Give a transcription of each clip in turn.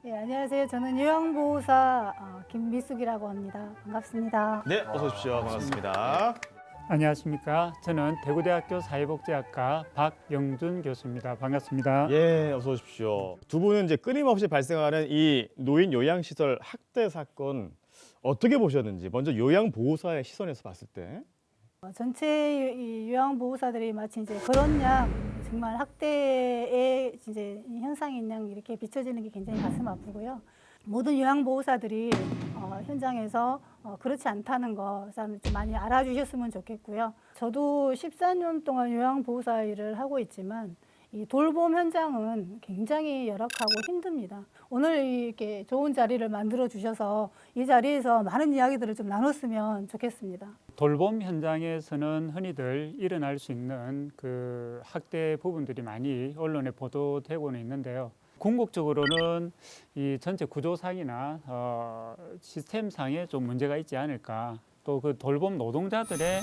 네, 안녕하세요. 저는 요양보호사 김미숙이라고 합니다. 반갑습니다. 네, 어서 오십시오. 반갑습니다. 안녕하십니까. 저는 대구대학교 사회복지학과 박영준 교수입니다. 반갑습니다. 예, 어서 오십시오. 두 분은 이제 끊임없이 발생하는 이 노인 요양시설 학대 사건 어떻게 보셨는지 먼저 요양보호사의 시선에서 봤을 때. 전체 이 요양보호사들이 마치 이제 그런 양 정말 학대의 이제 현상이 있는 양 이렇게 비춰지는 게 굉장히 가슴 아프고요. 모든 요양보호사들이 현장에서 그렇지 않다는 거 좀 많이 알아주셨으면 좋겠고요. 저도 14년 동안 요양보호사 일을 하고 있지만 이 돌봄 현장은 굉장히 열악하고 힘듭니다. 오늘 이렇게 좋은 자리를 만들어 주셔서 이 자리에서 많은 이야기들을 좀 나눴으면 좋겠습니다. 돌봄 현장에서는 흔히들 일어날 수 있는 그 학대 부분들이 많이 언론에 보도되고는 있는데요. 궁극적으로는 이 전체 구조상이나 시스템상에 좀 문제가 있지 않을까. 또 그 돌봄 노동자들의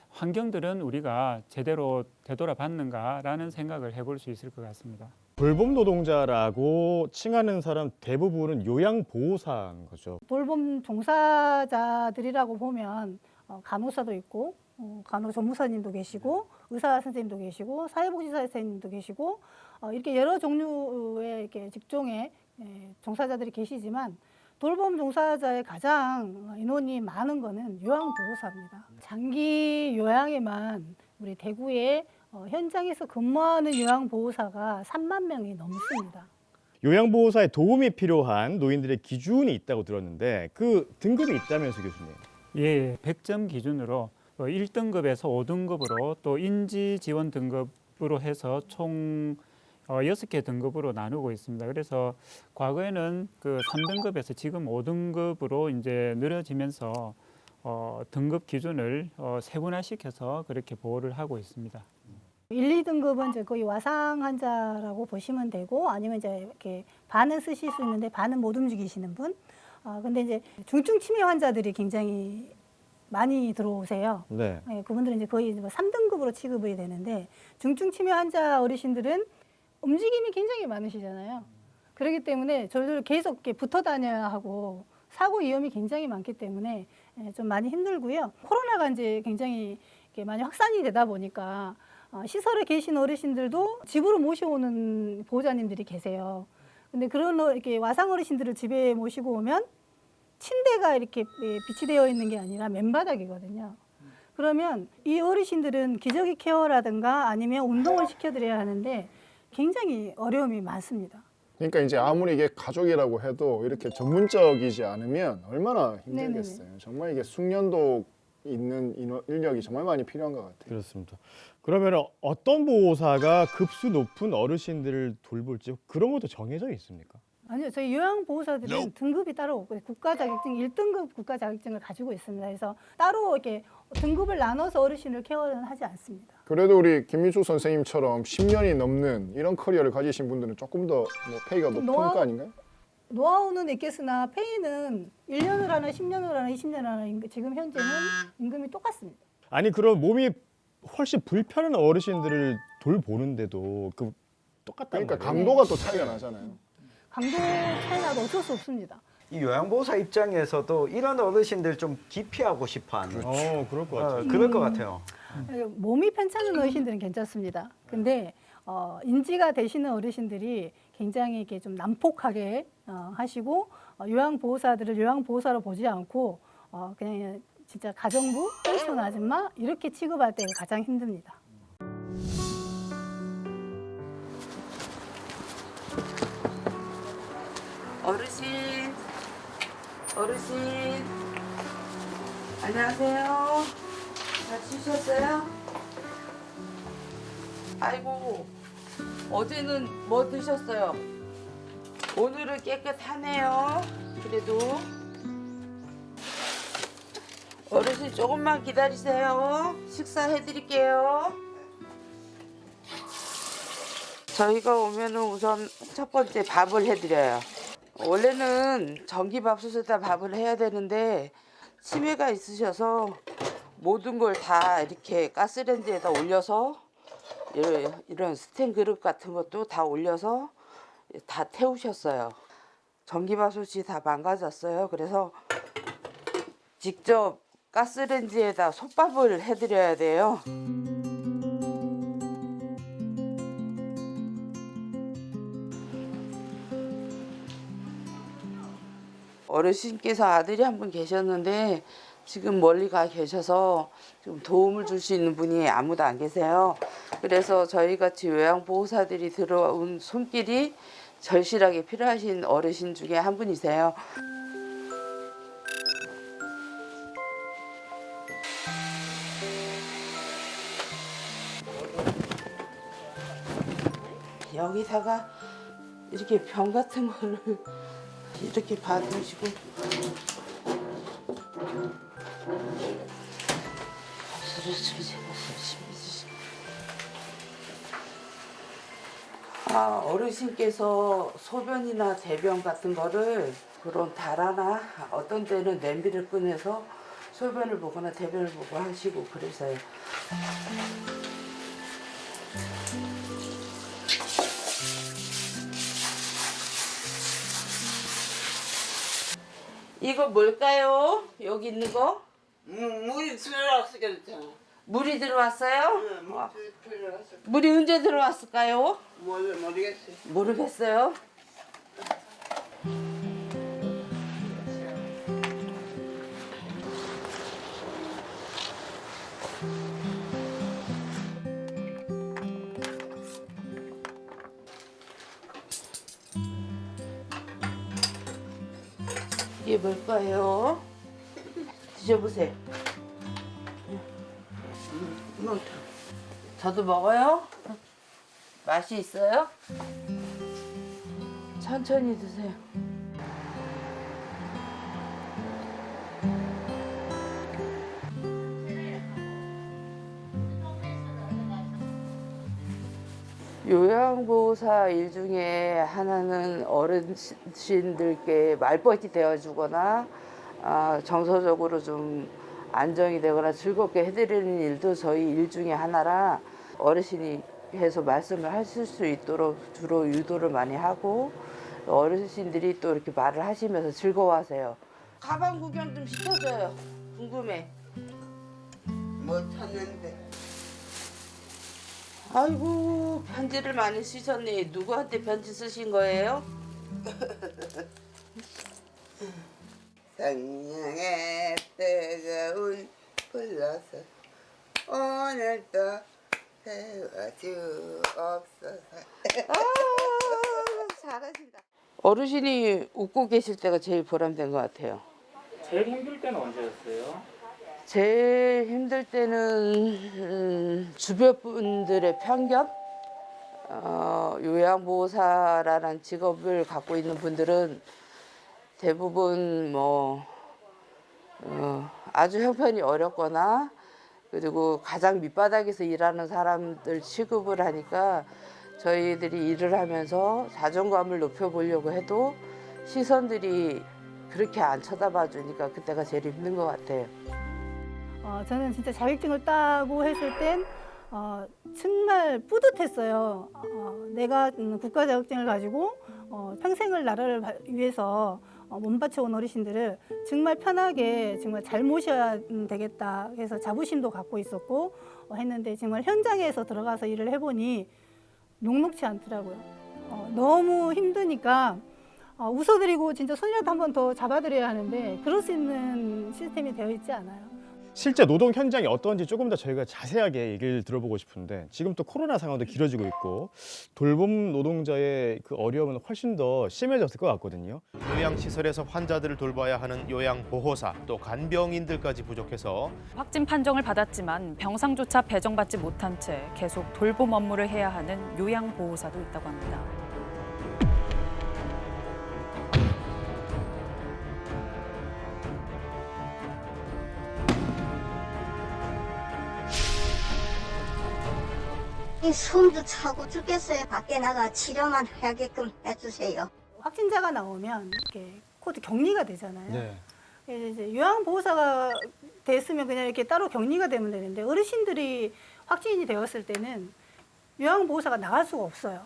환경들은 우리가 제대로 되돌아봤는가라는 생각을 해볼 수 있을 것 같습니다. 돌봄 노동자라고 칭하는 사람 대부분은 요양보호사인 거죠. 돌봄 종사자들이라고 보면 간호사도 있고 간호조무사님도 계시고 의사 선생님도 계시고 사회복지사 선생님도 계시고 이렇게 여러 종류의 이렇게 직종의 종사자들이 계시지만 돌봄 종사자의 가장 인원이 많은 거는 요양보호사입니다. 장기 요양에만 우리 대구에 현장에서 근무하는 요양보호사가 3만 명이 넘습니다. 요양보호사의 도움이 필요한 노인들의 기준이 있다고 들었는데 그 등급이 있다면서 교수님. 예, 100점 기준으로 1등급에서 5등급으로 또 인지 지원 등급으로 해서 총 6개 등급으로 나누고 있습니다. 그래서 과거에는 그 3등급에서 지금 5등급으로 이제 늘어지면서 등급 기준을 세분화시켜서 그렇게 보호를 하고 있습니다. 1, 2등급은 이제 거의 와상 환자라고 보시면 되고 아니면 이제 이렇게 반은 쓰실 수 있는데 반은 못 움직이시는 분. 근데 이제 중증 치매 환자들이 굉장히 많이 들어오세요. 네. 그분들은 이제 거의 3등급으로 취급이 되는데 중증 치매 환자 어르신들은 움직임이 굉장히 많으시잖아요. 그렇기 때문에 저희들 계속 이렇게 붙어 다녀야 하고 사고 위험이 굉장히 많기 때문에 좀 많이 힘들고요. 코로나가 이제 굉장히 이렇게 많이 확산이 되다 보니까 시설에 계신 어르신들도 집으로 모셔오는 보호자님들이 계세요. 근데 그런 이렇게 와상 어르신들을 집에 모시고 오면 침대가 이렇게 비치되어 있는 게 아니라 맨바닥이거든요. 그러면 이 어르신들은 기저귀 케어라든가 아니면 운동을 시켜드려야 하는데 굉장히 어려움이 많습니다. 그러니까 이제 아무리 이게 가족이라고 해도 이렇게 전문적이지 않으면 얼마나 힘들겠어요. 네네네. 정말 이게 숙련도 있는 인력이 정말 많이 필요한 것 같아요. 그렇습니다. 그러면 어떤 보호사가 급수 높은 어르신들을 돌볼지 그런 것도 정해져 있습니까? 아니요, 저희 요양보호사들은 등급이 따로 없고요. 국가자격증 1등급 국가자격증을 가지고 있습니다. 그래서 따로 이렇게 등급을 나눠서 어르신을 케어는 하지 않습니다. 그래도 우리 김민숙 선생님처럼 10년이 넘는 이런 커리어를 가지신 분들은 조금 더 페이가 높은 거 아닌가요? 노하우는 있겠으나 페이는 1년을 하나 10년을 하나 20년을 하나 지금 현재는 임금이 똑같습니다. 아니 그럼 몸이 훨씬 불편한 어르신들을 돌보는데도 그 똑같다는 그러니까 거예요? 강도가 또 차이가 나잖아요. 강도 차이나도 어쩔 수 없습니다. 이 요양보호사 입장에서도 이런 어르신들 좀 기피하고 싶어하는 그럴 것 같아요. 그럴 것 같아요. 몸이 편찮은 어르신들은 괜찮습니다. 근데 인지가 되시는 어르신들이 굉장히 이렇게 좀 난폭하게 하시고 요양보호사들을 요양보호사로 보지 않고 그냥 진짜 가정부, pen션 아줌마 이렇게 취급할 때가 가장 힘듭니다. 어르신, 안녕하세요. 잘 쉬셨어요? 아이고, 어제는 뭐 드셨어요? 오늘은 깨끗하네요. 그래도 어르신 조금만 기다리세요. 식사해드릴게요. 저희가 오면은 우선 첫 번째 밥을 해드려요. 원래는 전기밥솥에다 밥을 해야 되는데 치매가 있으셔서 모든 걸 다 이렇게 가스레인지에다 올려서 이런 스텐 그릇 같은 것도 다 올려서 다 태우셨어요. 전기밥솥이 다 망가졌어요. 그래서 직접 가스레인지에다 솥밥을 해드려야 돼요. 어르신께서 아들이 한 분 계셨는데 지금 멀리 가 계셔서 좀 도움을 줄 수 있는 분이 아무도 안 계세요. 그래서 저희 같이 요양보호사들이 들어온 손길이 절실하게 필요하신 어르신 중에 한 분이세요. 여기다가 이렇게 병 같은 거를 이렇게 받으시고 어르신께서 소변이나 대변 같은 거를 그런 달아나 어떤 때는 냄비를 꺼내서 소변을 보거나 대변을 보고 하시고 그래서요. 이거 뭘까요? 여기 있는 거? 물이 들어왔어 그랬잖아. 물이 들어왔어요? 물이 들어왔어. 물이 언제 들어왔을까요? 모르겠어. 모르겠어요. 이게 뭘까요? 드셔보세요. 저도 먹어요? 맛이 있어요? 천천히 드세요. 요양보호사 일 중에 하나는 어르신들께 말벗이 되어주거나 정서적으로 좀 안정이 되거나 즐겁게 해드리는 일도 저희 일 중에 하나라 어르신이 해서 말씀을 하실 수 있도록 주로 유도를 많이 하고 어르신들이 또 이렇게 말을 하시면서 즐거워하세요. 가방 구경 좀 시켜줘요. 궁금해. 뭐 찾는데. 아이고 편지를 많이 쓰셨네. 누구한테 편지 쓰신 거예요? 성령의 뜨거운 불러서 오늘도 세워주옵소서. 잘하신다. 어르신이 웃고 계실 때가 제일 보람된 것 같아요. 제일 힘들 때는 언제였어요? 제일 힘들 때는 주변 분들의 편견? 요양보호사라는 직업을 갖고 있는 분들은 대부분 아주 형편이 어렵거나 그리고 가장 밑바닥에서 일하는 사람들 취급을 하니까 저희들이 일을 하면서 자존감을 높여보려고 해도 시선들이 그렇게 안 쳐다봐 주니까 그때가 제일 힘든 것 같아요. 저는 진짜 자격증을 따고 했을 땐 정말 뿌듯했어요. 내가 국가 자격증을 가지고 평생을 나라를 위해서 몸바쳐온 어르신들을 정말 편하게 정말 잘 모셔야 되겠다 해서 자부심도 갖고 있었고 했는데 정말 현장에서 들어가서 일을 해보니 녹록지 않더라고요. 너무 힘드니까 웃어드리고 진짜 손이라도 한 번 더 잡아드려야 하는데 그럴 수 있는 시스템이 되어 있지 않아요. 실제 노동 현장이 어떤지 조금 더 저희가 자세하게 얘기를 들어보고 싶은데 지금 또 코로나 상황도 길어지고 있고 돌봄 노동자의 그 어려움은 훨씬 더 심해졌을 것 같거든요. 요양시설에서 환자들을 돌봐야 하는 요양보호사 또 간병인들까지 부족해서 확진 판정을 받았지만 병상조차 배정받지 못한 채 계속 돌봄 업무를 해야 하는 요양보호사도 있다고 합니다. 숨도 차고 죽겠어요. 밖에 나가 치료만 하게끔 해주세요. 확진자가 나오면 이렇게 코드 격리가 되잖아요. 네. 그래서 이제 요양보호사가 됐으면 그냥 이렇게 따로 격리가 되면 되는데 어르신들이 확진이 되었을 때는 요양보호사가 나갈 수가 없어요.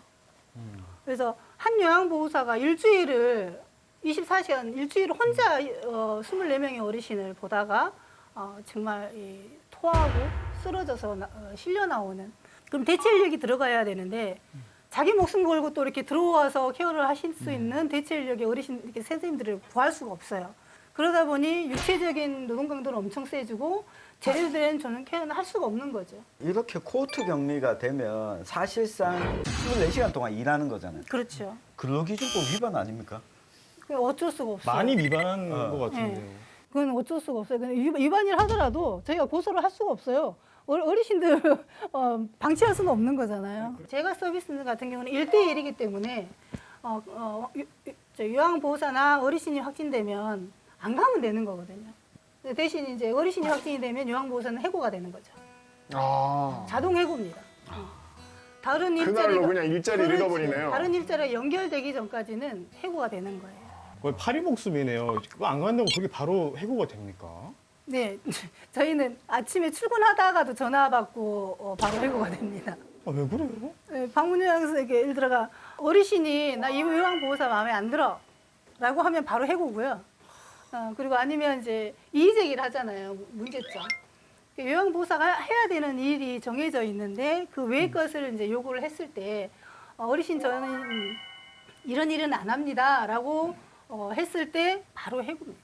그래서 한 요양보호사가 일주일을 24시간 일주일 혼자 24명의 어르신을 보다가 정말 토하고 쓰러져서 실려 나오는, 그럼 대체 인력이 들어가야 되는데 자기 목숨 걸고 또 이렇게 들어와서 케어를 하실 수 있는 대체 인력의 어르신 이렇게 선생님들을 구할 수가 없어요. 그러다 보니 육체적인 노동 강도는 엄청 세지고 제대로 된 저는 케어는 할 수가 없는 거죠. 이렇게 코호트 격리가 되면 사실상 24시간 동안 일하는 거잖아요. 그렇죠. 근로기준법 위반 아닙니까? 어쩔 수가 없어요. 많이 위반한 것 같은데요. 네. 그건 어쩔 수가 없어요. 위반을 하더라도 저희가 고소를 할 수가 없어요. 어르신들 방치할 수는 없는 거잖아요. 제가 서비스 같은 경우는 1대1이기 때문에 요양보호사나 어르신이 확진되면 안 가면 되는 거거든요. 대신 이제 어르신이 확진이 되면 요양보호사는 해고가 되는 거죠. 아, 자동 해고입니다. 다른 그날로 그냥 일자리를 그렇지. 잃어버리네요. 다른 일자리가 연결되기 전까지는 해고가 되는 거예요. 거의 파리 목숨이네요. 그거 안 간다고 그게 바로 해고가 됩니까? 네, 저희는 아침에 출근하다가도 전화 받고 바로 해고가 됩니다. 왜 그래요? 네, 방문 요양에게 예를 들어가 어르신이 나 이 요양보호사 마음에 안 들어라고 하면 바로 해고고요. 그리고 아니면 이제 이의제기를 하잖아요. 문제점. 요양보호사가 해야 되는 일이 정해져 있는데 그 외의 것을 이제 요구를 했을 때 어르신 저는 이런 일은 안 합니다라고 했을 때 바로 해고입니다.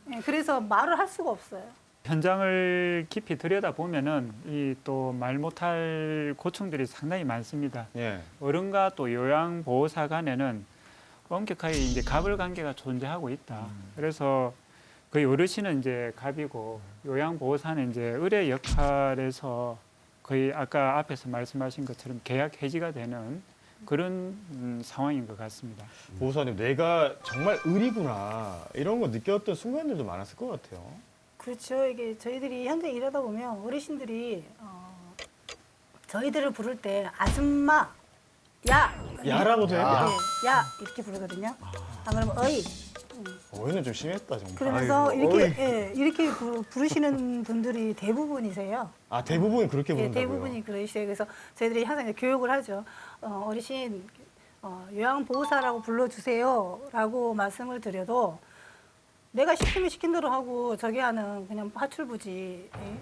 네, 그래서 말을 할 수가 없어요. 현장을 깊이 들여다보면은 이 또 말 못할 고충들이 상당히 많습니다. 예. 어른과 또 요양보호사 간에는 엄격하게 이제 갑을 관계가 존재하고 있다. 그래서 그 어르신은 이제 갑이고 요양보호사는 이제 의뢰 역할에서 거의 아까 앞에서 말씀하신 것처럼 계약 해지가 되는 그런 상황인 것 같습니다. 보호사님, 내가 정말 의리구나 이런 거 느꼈던 순간들도 많았을 것 같아요. 그렇죠. 이게 저희들이 현장에 일하다 보면 어르신들이 저희들을 부를 때 아줌마, 야, 야라고도 해요? 야. 네, 야 이렇게 부르거든요. 안 그러면 어이. 어이는 좀 심했다 정말. 그러면서 아이고, 이렇게 부르시는 분들이 대부분이세요. 아, 대부분 그렇게 예, 부른다고요? 대부분이 그러시죠. 그래서 저희들이 항상 이제 교육을 하죠. 어르신 요양보호사라고 불러주세요라고 말씀을 드려도 내가 시키면 시킨 대로 하고 저기 하는 그냥 하출부지. 예?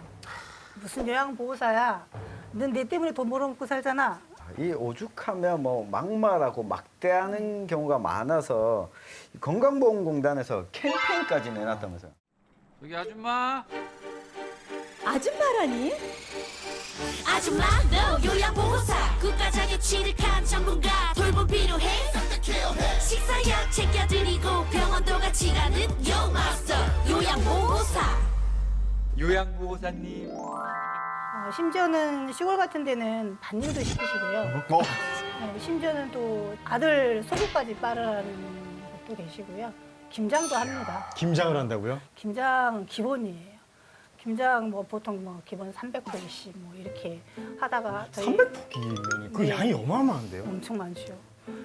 무슨 요양보호사야. 넌 내 때문에 돈 벌어먹고 살잖아. 이 오죽하면 뭐 막말하고 막대하는 경우가 많아서 건강보험공단에서 캠페인까지 내놨다면서요. 저기 아줌마. 아줌마라니? 아줌마 너 요양보호사 국가장애 취득한 전문가 돌봄 필요해 식사약 챙겨드리고 병원도 같이 가는 요마스터 요양보호사. 요양보호사님. 심지어는 시골 같은 데는 밭일도 시키시고요. 네, 심지어는 또 아들 소주까지 빨으라는 것도 계시고요. 김장도 합니다. 김장을 한다고요? 김장 기본이에요. 김장 뭐 보통 뭐 기본 300포기씩 뭐 이렇게 하다가 저희 300포기면 그 네. 양이 어마어마한데요? 엄청 많죠.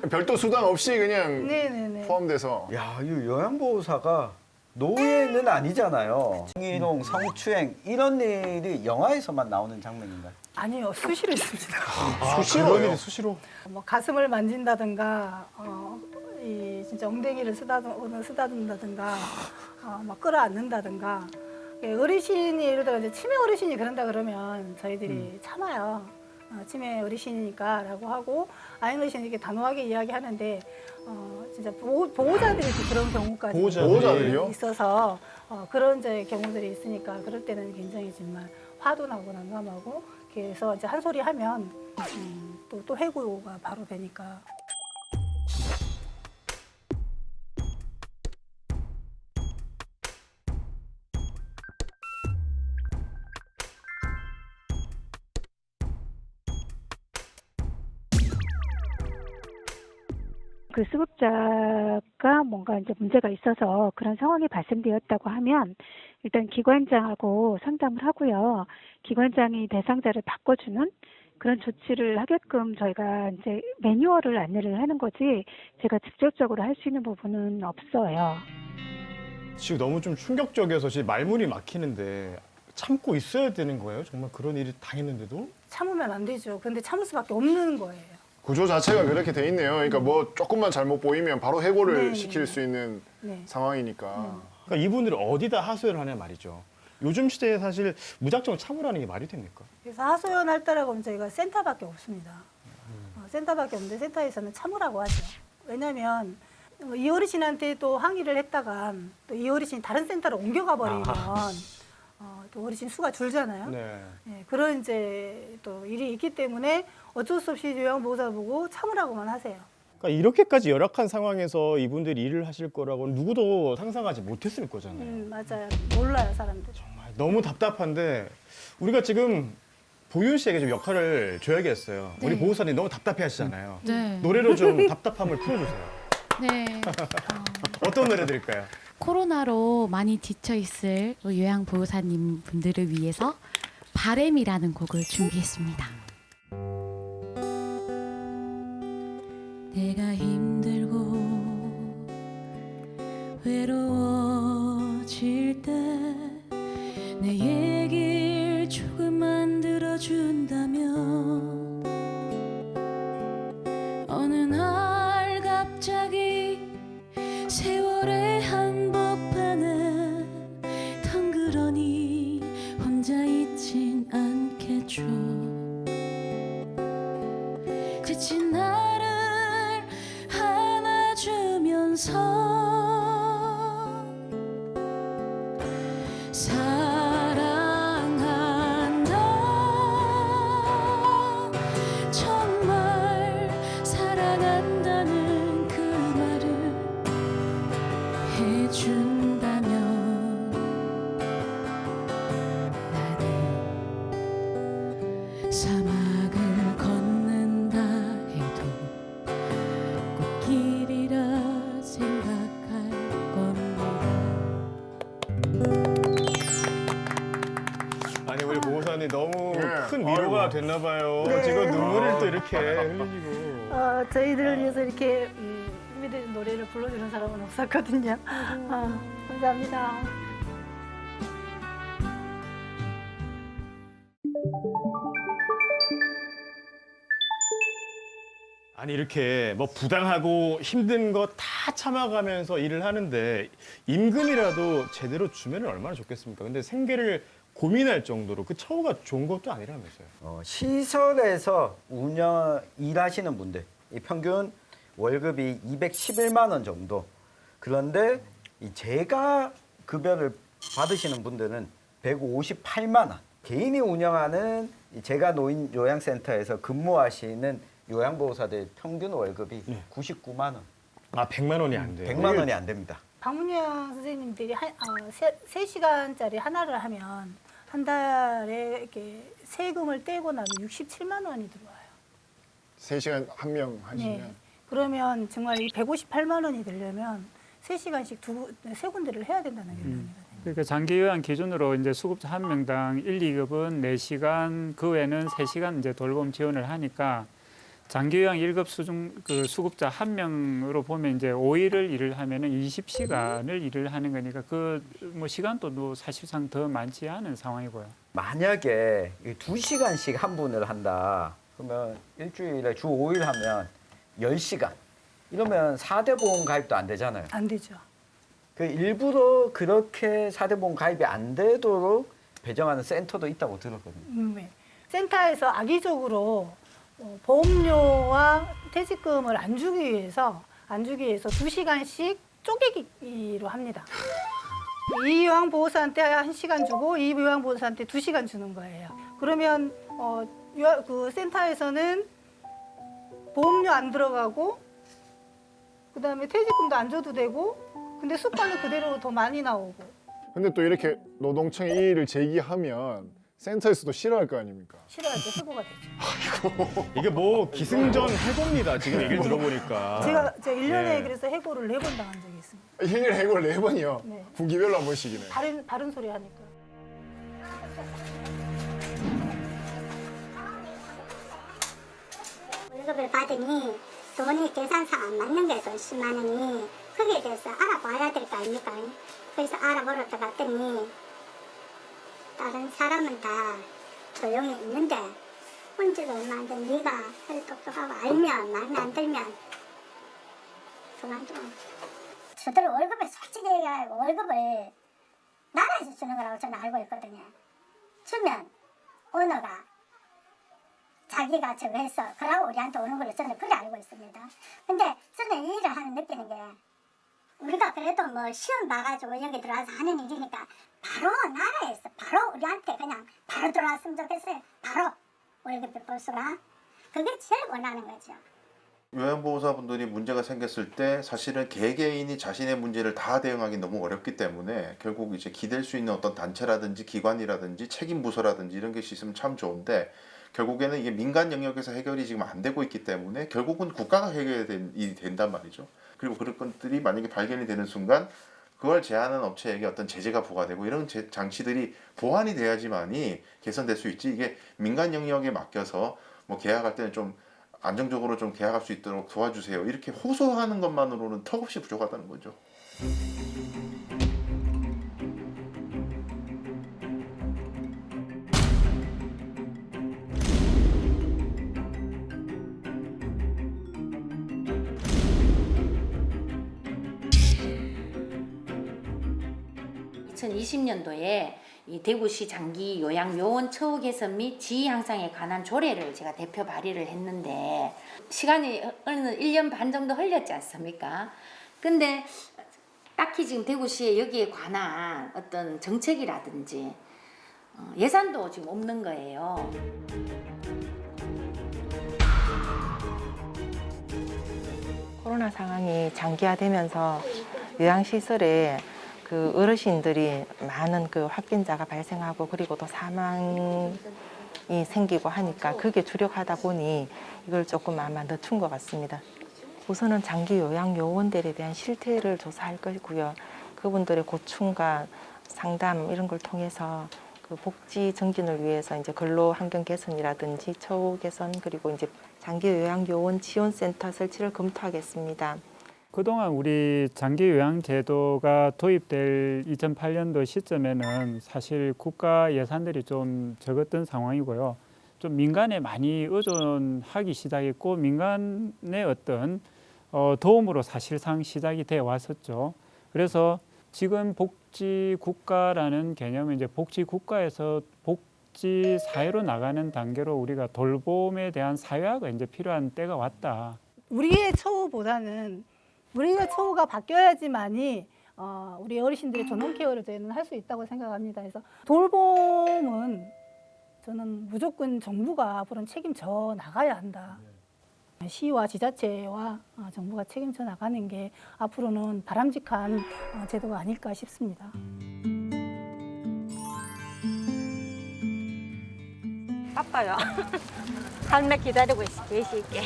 별도 수당 없이 그냥 네네네. 포함돼서. 야, 이 요양보호사가 노예는 아니잖아요. 성희롱, 성추행 이런 일이 영화에서만 나오는 장면인가요? 아니요, 수시로 있습니다. 수시로요? 그런 일이 수시로? 뭐 가슴을 만진다든가, 이 진짜 엉덩이를 쓰다듬는다든가, 막 끌어안는다든가. 어르신이 예를 들어 이제 치매 어르신이 그런다 그러면 저희들이 참아요. 치매 어르신이니까라고 하고 아인 어르신 이렇게 단호하게 이야기하는데 진짜 보호자들이 또 그런 경우까지 보호자들이요? 있어서 그런 이제 경우들이 있으니까 그럴 때는 굉장히 정말 화도 나고 난감하고 그래서 이제 한 소리 하면 또 해고가 바로 되니까. 그 수급자가 뭔가 이제 문제가 있어서 그런 상황이 발생되었다고 하면 일단 기관장하고 상담을 하고요. 기관장이 대상자를 바꿔주는 그런 조치를 하게끔 저희가 이제 매뉴얼을 안내를 하는 거지 제가 직접적으로 할 수 있는 부분은 없어요. 지금 너무 좀 충격적이어서 지금 말문이 막히는데 참고 있어야 되는 거예요? 정말 그런 일이 당했는데도? 참으면 안 되죠. 근데 참을 수밖에 없는 거예요. 구조 자체가 그렇게 돼 있네요. 그러니까 뭐 조금만 잘못 보이면 바로 해고를 네, 시킬 네. 수 있는 네. 상황이니까. 그러니까 이분들을 어디다 하소연을 하냐 말이죠. 요즘 시대에 사실 무작정 참으라는 게 말이 됩니까? 그래서 하소연할 때라고 하면 저희가 센터밖에 없습니다. 센터밖에 없는데 센터에서는 참으라고 하죠. 왜냐하면 이 어르신한테 또 항의를 했다가 또 이 어르신이 다른 센터로 옮겨가 버리면 또 어르신 수가 줄잖아요. 네. 네, 그런 이제 또 일이 있기 때문에 어쩔 수 없이 요양보호사 보고 참으라고만 하세요. 그러니까 이렇게까지 열악한 상황에서 이분들이 일을 하실 거라고는 누구도 상상하지 못했을 거잖아요. 맞아요. 몰라요, 사람들. 너무 답답한데 우리가 지금 보윤 씨에게 좀 역할을 줘야겠어요. 네. 우리 보호사님 너무 답답해 하시잖아요. 네. 노래로 좀 답답함을 풀어주세요. 네. 어떤 노래 드릴까요? 코로나로 많이 지쳐있을 요양보호사님 분들을 위해서 바램이라는 곡을 준비했습니다. 내가 힘들고 외로워질 때 내 얘기를 조금만 들어준다면 어느 날 갑자기 세월의 한복판에 덩그러니 혼자 있진 않겠죠. 지친 나를 안아주면서 사랑한다, 정말 사랑한다는 그 말을 해준다면 나는 사막을 걷는다 해도 꽃길이라 생각할 겁니다. 아니 우리 보호사님 너무 네. 큰 위로가 됐나 봐요. 네. 지금 눈물을 또 이렇게 흘리시고. 저희들을 위해서 이렇게 준비된 노래를 불러주는 사람은 없었거든요. 감사합니다. 아니 이렇게 뭐 부당하고 힘든 거 다 참아가면서 일을 하는데 임금이라도 제대로 주면 얼마나 좋겠습니까? 근데 생계를 고민할 정도로 그 처우가 좋은 것도 아니라면서요. 시설에서 일하시는 분들 이 평균 월급이 211만 원 정도. 그런데 이 재가 급여를 받으시는 분들은 158만 원. 개인이 운영하는 이 재가 노인 요양센터에서 근무하시는 요양보호사들 평균 월급이 99만 원. 아 100만 원이 안 돼요? 100만 원이 안 됩니다. 방문요양 선생님들이 3시간짜리 하나를 하면 한 달에 이렇게 세금을 떼고 나면 67만 원이 들어와요. 3시간 한 명 하시면. 네. 그러면 정말 이 158만 원이 되려면 3시간씩 세 군데를 해야 된다는 결론이거든요. 그러니까 장기 요양 기준으로 이제 수급자 한 명당 1, 2급은 4시간, 그 외에는 3시간 이제 돌봄 지원을 하니까 장기 요양 1급 수급자 한 명으로 보면 이제 5일을 일을 하면은 20시간을 일을 하는 거니까 그 뭐 시간도 사실상 더 많지 않은 상황이고요. 만약에 2시간씩 한 분을 한다. 그러면 일주일에 주 5일 하면 10시간. 이러면 4대 보험 가입도 안 되잖아요. 안 되죠. 그 일부러 그렇게 4대 보험 가입이 안 되도록 배정하는 센터도 있다고 들었거든요. 네. 센터에서 악의적으로 보험료와 퇴직금을 안 주기 위해서 2시간씩 쪼개기로 합니다. 이 요양보호사한테 1시간 주고 이 요양보호사한테 2시간 주는 거예요. 그러면 그 센터에서는 보험료 안 들어가고 그다음에 퇴직금도 안 줘도 되고 근데 숙가는 그대로 더 많이 나오고. 근데 또 이렇게 노동청에 이 일을 제기하면 센터에서도 싫어할 거 아닙니까? 싫어할 때 해고가 되죠. 이게 뭐 기승전 해고입니다. 지금 얘기를 들어보니까. 제가 1년에 네. 그래서 해고를 4번 당한 적이 있습니다. 1년에 해고를 4번이요? 네. 분기별로 한 번씩이네. 바른 소리 하니까. 월급을 받으니 돈이 계산상 안 맞는 게 돈 10만 원이 거기에 대해서 알아봐야 될 거 아닙니까? 그래서 알아보러 들어갔더니 다른 사람은 다 조용히 있는데 혼지도 얼마 안 된 네가 혈 똑똑하고 알면 마음에 안 들면 그만둬. 저들 월급에 솔직히 얘기하고 월급을 나라에서 주는 거라고 저는 알고 있거든요. 주면 오너가 자기가 저거 해서 그러고 우리한테 오는 걸로 저는 그렇게 알고 있습니다. 근데 저는 이 일을 하면 느끼는 게 우리가 그래도 뭐 시험 봐가지고 여기 들어와서 하는 일이니까 바로 나라에서 바로 우리한테 그냥 바로 들어왔으면 좋겠어요. 바로 월급이 벌수가 그게 제일 원하는 거죠. 요양보호사분들이 문제가 생겼을 때 사실은 개개인이 자신의 문제를 다 대응하기 너무 어렵기 때문에 결국 이제 기댈 수 있는 어떤 단체라든지 기관이라든지 책임 부서라든지 이런 것이 있으면 참 좋은데 결국에는 이게 민간 영역에서 해결이 지금 안 되고 있기 때문에 결국은 국가가 해결이 된단 말이죠. 그리고 그런 것들이 만약에 발견이 되는 순간 그걸 제한하는 업체에게 어떤 제재가 부과되고 이런 장치들이 보완이 돼야지만이 개선될 수 있지. 이게 민간 영역에 맡겨서 뭐 계약할 때는 좀 안정적으로 좀 계약할 수 있도록 도와주세요. 이렇게 호소하는 것만으로는 턱없이 부족하다는 거죠. 2020년도에 이 대구시 장기 요양 요원 처우 개선 및 지위 향상에 관한 조례를 제가 대표 발의를 했는데 시간이 어느 1년 반 정도 흘렸지 않습니까? 근데 딱히 지금 대구시에 여기에 관한 어떤 정책이라든지 예산도 지금 없는 거예요. 코로나 상황이 장기화되면서 요양시설에 그 어르신들이 많은 그 확진자가 발생하고 그리고 또 사망이 생기고 하니까 그게 주력하다 보니 이걸 조금 아마 늦춘 것 같습니다. 우선은 장기 요양 요원들에 대한 실태를 조사할 것이고요. 그분들의 고충과 상담 이런 걸 통해서 그 복지 증진을 위해서 이제 근로 환경 개선이라든지 처우 개선 그리고 이제 장기 요양 요원 지원센터 설치를 검토하겠습니다. 그동안 우리 장기 요양 제도가 도입될 2008년도 시점에는 사실 국가 예산들이 좀 적었던 상황이고요. 좀 민간에 많이 의존하기 시작했고 민간의 어떤 도움으로 사실상 시작이 되어 왔었죠. 그래서 지금 복지 국가라는 개념은 이제 복지 국가에서 복지 사회로 나가는 단계로 우리가 돌봄에 대한 사회화가 이제 필요한 때가 왔다. 우리의 처우보다는 우리의 처우가 바뀌어야지만이 우리 어르신들의 전원 케어를 저희는 할 수 있다고 생각합니다. 그래서 돌봄은 저는 무조건 정부가 앞으로는 책임져 나가야 한다. 시와 지자체와 정부가 책임져 나가는 게 앞으로는 바람직한 제도가 아닐까 싶습니다. 바빠요. 할매 기다리고 계실게.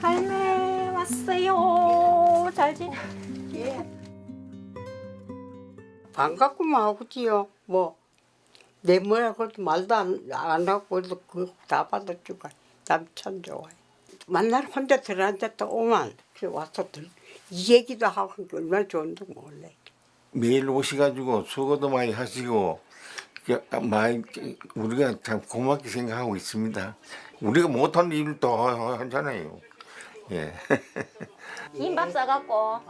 할매 왔어요. 잘 지내? 예. 반갑구만 하고지요. 뭐 내 뭐라고도 말도 안 하고 그다 받아주고 남 참 좋아해. 만날 혼자 들어앉았다 오만 그래 와서 이 얘기도 하고 얼마나 좋은지 몰래. 매일 오셔가지고 수고도 많이 하시고 많이 우리가 참 고맙게 생각하고 있습니다. 우리가 못한 일을 또 하잖아요. 예. 김밥 싸갖고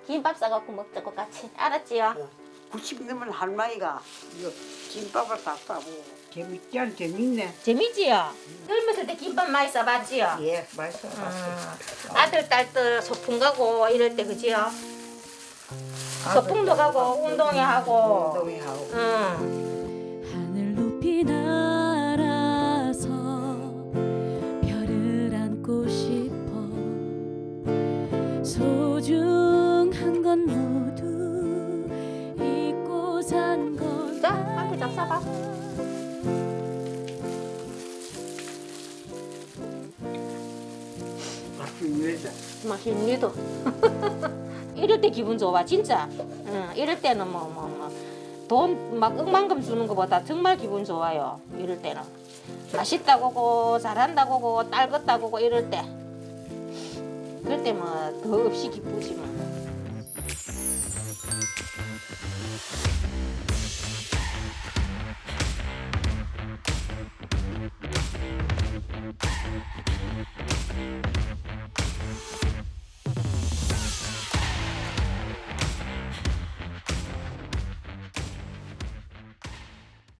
김밥 싸갖고 먹자고 같이 알았지요? 90 넘은 할머니가 이거 김밥을 다 싸고 재밌지? 재밌네. 재밌지요? 젊었을 때 김밥 많이 싸봤지요? 예, 많이 싸봤어요. 아들 딸들 소풍 가고 이럴 때 그지요? 소풍도 가고 운동회 하고. 운동회 하고. 하늘 높이 날아서 별을 안고 싶어 소중한 건 모두 잊고 산 건 자, 한 개 잡숴봐. 맛있니다. 이럴 때 기분 좋아 진짜. 이럴 때는 돈 막 억만금 주는 것보다 정말 기분 좋아요. 이럴 때는 맛있다고고 잘한다고고 딸 같다고고 이럴 때. 그럴 때 뭐 더 없이 기쁘지 뭐.